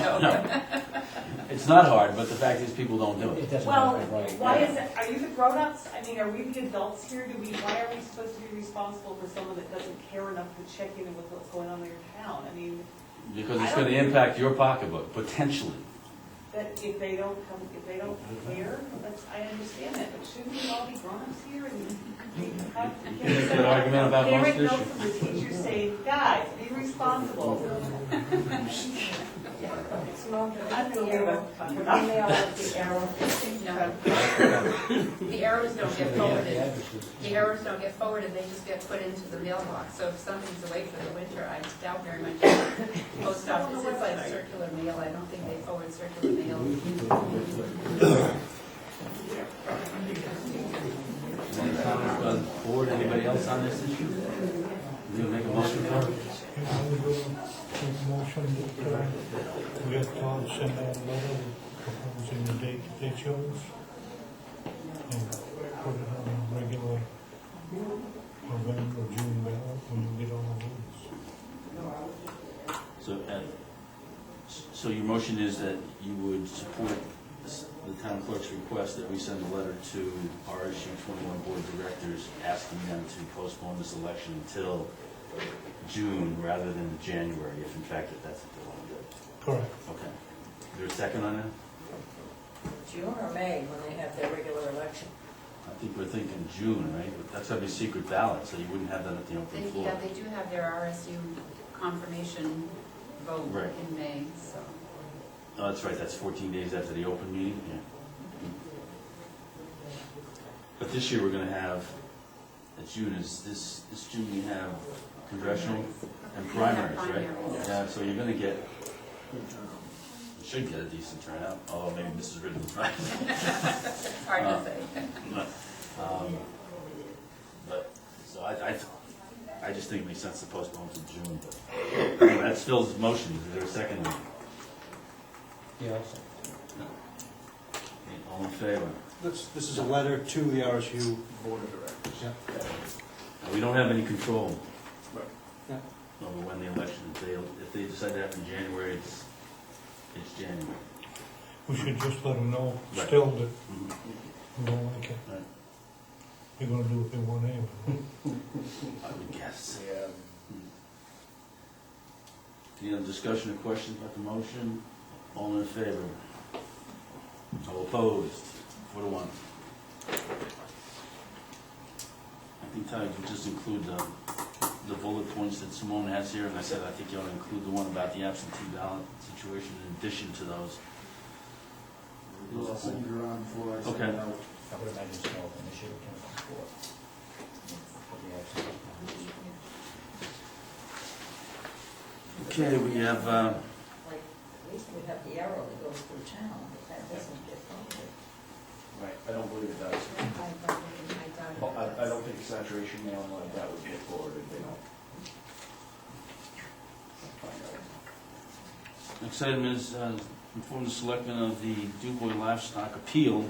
It's not hard, but the fact is people don't do it. Well, why is it, are you the grown-ups? I mean, are we the adults here? Why are we supposed to be responsible for someone that doesn't care enough to check in with what's going on in your town? I mean, Because it's gonna impact your pocketbook, potentially. that if they don't come, if they don't care, I understand that, but shouldn't we all be grown-ups here and Make that argument about most parent notes issues. from the teachers saying, guys, be responsible. I feel good about talking about the arrow. No. The arrows don't get forwarded. The arrows don't get forwarded, they just get put into the mailbox. So if something's away for the winter, I doubt very much. Post office is like circular mail, I don't think they forward circular mail. Any comments on the board, anybody else on this issue? You make a motion for it? Motion that we have Todd send out a letter proposing the date that they chose, and put it on a regular November or June ballot when you get all the votes. So your motion is that you would support the town clerk's request that we send a letter to RSU 21 board of directors asking them to postpone this election until June rather than January, if in fact that's what they want to do. Correct. Okay. Is there a second on that? June or May, when they have their regular election. I think we're thinking June, right? But that's gonna be secret ballot, so you wouldn't have that at the open floor. Yeah, they do have their RSU confirmation vote Right. in May, so. Oh, that's right, that's 14 days after the open meeting, yeah. But this year we're gonna have, June is, this June we have congressional and primaries, right? Primaries. Yeah, so you're gonna get, you should get a decent turnout, although maybe Mrs. Ridley's right. It's hard to say. But, so I just think it makes sense to postpone to June, but anyway, that's Phil's motion, is there a second? Yeah. All in favor? This is a letter to the RSU Board of Directors. Now, we don't have any control Right. Yeah. over when the election, if they decide to happen in January, it's January. We should just let them know Right. still that Mhm. we don't like it. Right. They're gonna do what they want anyway. I would guess. Yeah. Any other discussion or questions about the motion? All in favor? All opposed? 4-1. I think, Ty, you just include the bullet points that Simone has here, and I said I think you ought to include the one about the absentee ballot situation in addition to those. I'll send you around before I send Okay. it out. I would imagine so, and they should have come before. Okay, we have, Like, at least we have the arrow that goes through town, but that doesn't get forwarded. Right, I don't believe it does. I don't think saturation mail like that would get forwarded, they don't. next item is inform the selectmen of the Dubois livestock appeal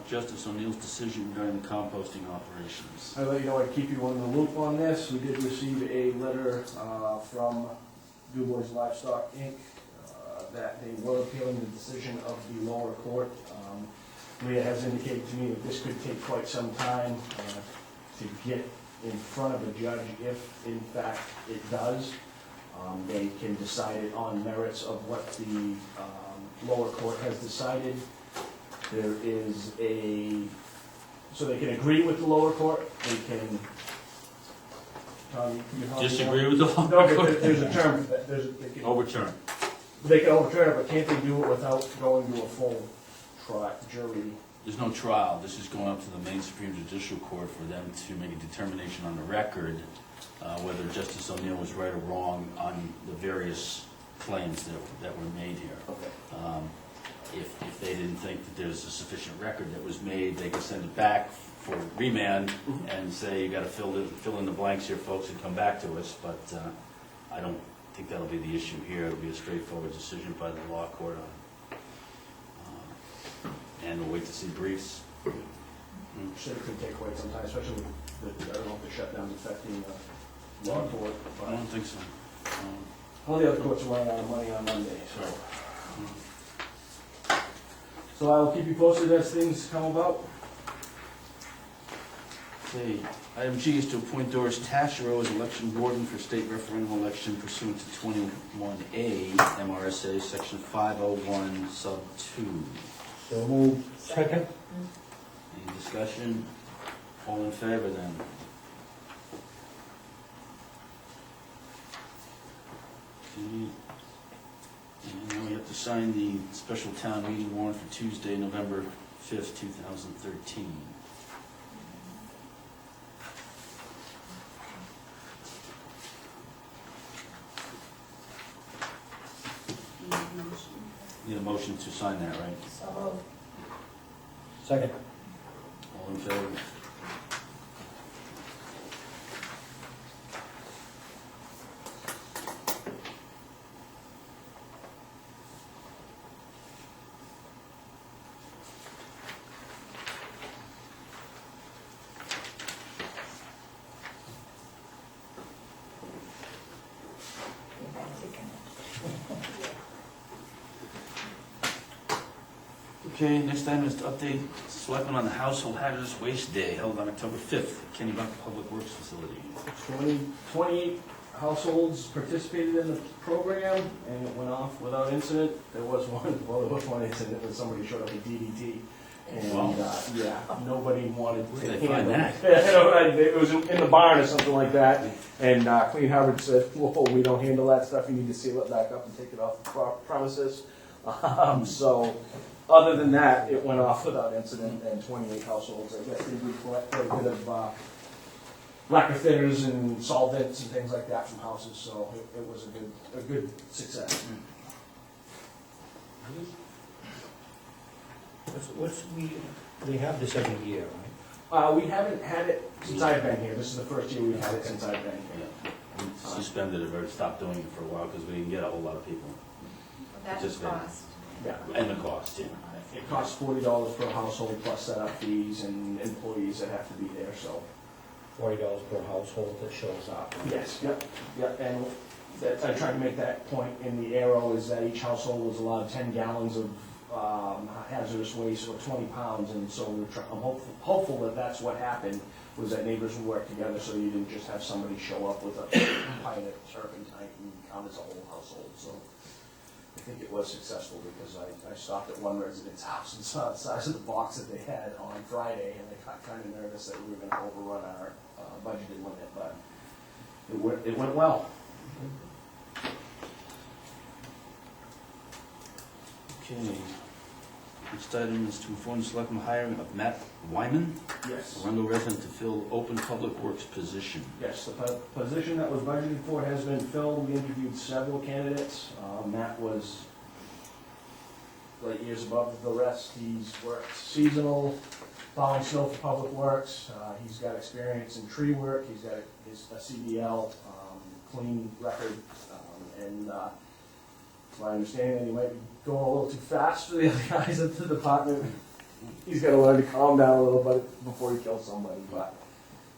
Justice O'Neill's decision regarding the composting operations. I'll let you know, I keep you in the loop on this. We did receive a letter from DuBois Livestock Inc. That they were appealing the decision of the lower court. Leah has indicated to me that this could take quite some time to get in front of a judge if, in fact, it does. They can decide it on merits of what the lower court has decided. There is so they can agree with the lower court, they can, Disagree with the law? No, but there's a term for that, they can Overturn. overturn it, but can't they do it without going to a full jury? There's no trial. This is going up to the Maine Supreme Judicial Court for them to make a determination on the record whether Justice O'Neill was right or wrong on the various claims that were made here. Okay. If they didn't think that there's a sufficient record that was made, they could send it back for remand and say, you gotta fill in the blanks here, folks, and come back to us, but I don't think that'll be the issue here. It'll be a straightforward decision by the law court on, and we'll wait to see briefs. Sure, it could take quite some time, especially with I don't know if the shutdown's affecting the law court. I don't think so. All the other courts are running out of money on Monday, so. So I will keep you posted as things come about. Okay, item G is to appoint Doris Tashiro as election warden for state referendum election pursuant to 21A MRSA section 501 sub 2. So moved. Second? Any discussion? All in favor then? Okay. And now we have to sign the special town meeting warrant for Tuesday, November 5th, 2013. Need a motion to sign that, right? So, Second. All in favor? Okay, next item is to update Selectmen on the Household Hazardous Waste Day held on October 5th at Kennebunk Public Works Facility. 28 households participated in the program, and it went off without incident. There was one incident when somebody showed up with DDT. And, Wow. yeah, nobody wanted Where to did they find handle that? it. It was in the barn or something like that, and Clean Harbors said, whoa, we don't handle that stuff, you need to seal it back up and take it off the premises. So, other than that, it went off without incident, and 28 households, I guess they did collect quite a bit of lacquer thinners and solvents and things like that from houses, so it was a good success. We have this every year, right? We haven't had it since I've been here. This is the first year we've had it since I've been here. Yeah, we suspended it or stopped doing it for a while because we didn't get a whole lot of people. That's Just been- cost. Yeah. And the cost, yeah. It costs $40 per household plus setup fees and employees that have to be there, so. $40 per household that shows up. Yes, yep, and I tried to make that point in the arrow, is that each household was allowed 10 gallons of hazardous waste, or 20 pounds, and so I'm hopeful that that's what happened, was that neighbors would work together, so you didn't just have somebody show up with a pint of turpentine and count as a whole household, so. I think it was successful because I stopped at one resident's house and saw the size of the box that they had on Friday, and I got kind of nervous that we were going to overrun our budgeted limit, but it went well. Okay. Next item is to inform the Selectmen hiring of Matt Wyman, Yes. a Rundle resident, to fill open public works position. Yes, the position that was budgeted for has been filled. We interviewed several candidates. Matt was light years above the rest. He's worked seasonal, plowing snow for public works. He's got experience in tree work. He's got a CDL, clean record, and it's my understanding that he might be going a little too fast for the other guys at the department. he's got to learn to calm down a little bit before he kills somebody. But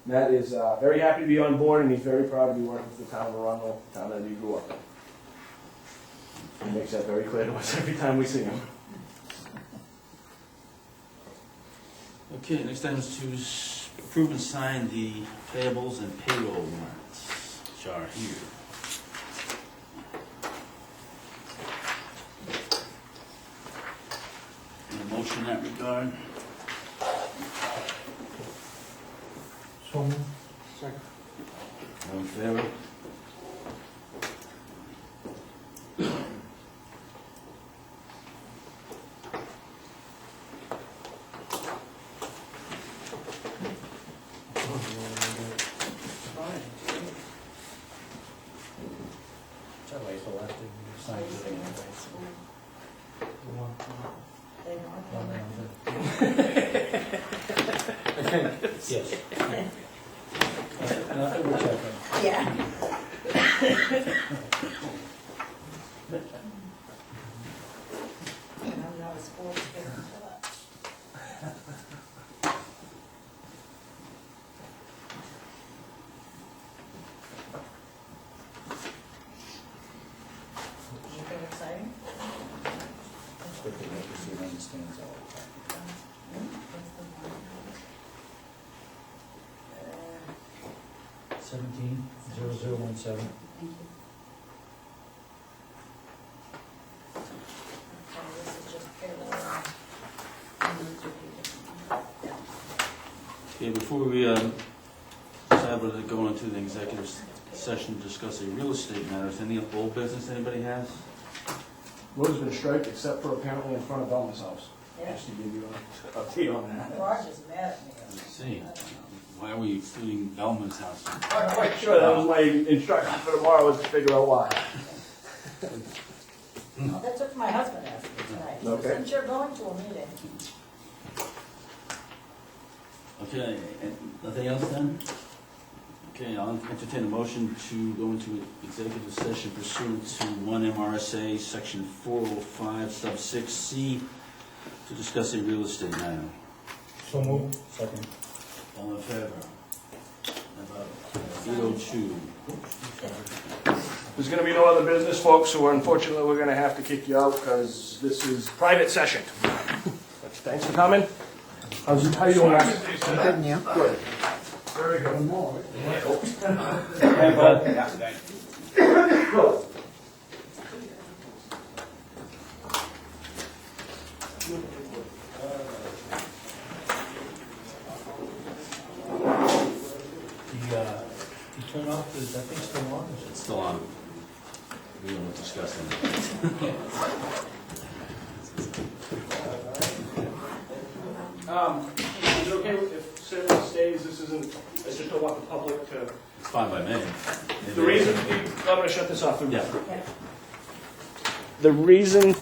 Matt is very happy to be on board, and he's very proud to be working for the town of Arundel, the town that he grew up in. He makes that very clear to us every time we see him. Okay, next item is to approve and sign the payables and payroll warrants, which are here. Any motion in that regard? So moved. Second. All in favor? Yes. We'll check on it. Yeah. I'm not a sports fan, but. Anything exciting? Uh, 170017. Thank you. Okay, this is just payroll. And those would be different. Okay, before we decide whether to go into the executive session to discuss a real estate matters, any old business anybody has? Road's been striped except for apparently in front of Belma's house. Yeah. Just to give you an update on that. Roger's mad at me. Let's see. Why are we including Bellman's house? I'm not quite sure, that was my instruction for tomorrow, was to figure out why. Well, that's what my husband asked me tonight. He said, Okay. since you're going to a meeting. Okay, and nothing else then? Okay, I'll entertain a motion to go into executive session pursuant to 1 MRSA section 405 sub 6C to discuss a real estate matter. So moved. Second. All in favor? About 8:02. There's gonna be no other business, folks, so unfortunately, we're gonna have to kick you out, because this is private session. Thanks for coming. How you doing, Max? Good, you? Good. Very good. Hey, Bud. Good. You turn off, is that thing still on? It's still on. We won't discuss it. Is it okay if Sarah stays? This isn't, I just don't want the public to. It's fine by me. The reason, I'm gonna shut this off. Yeah. The reason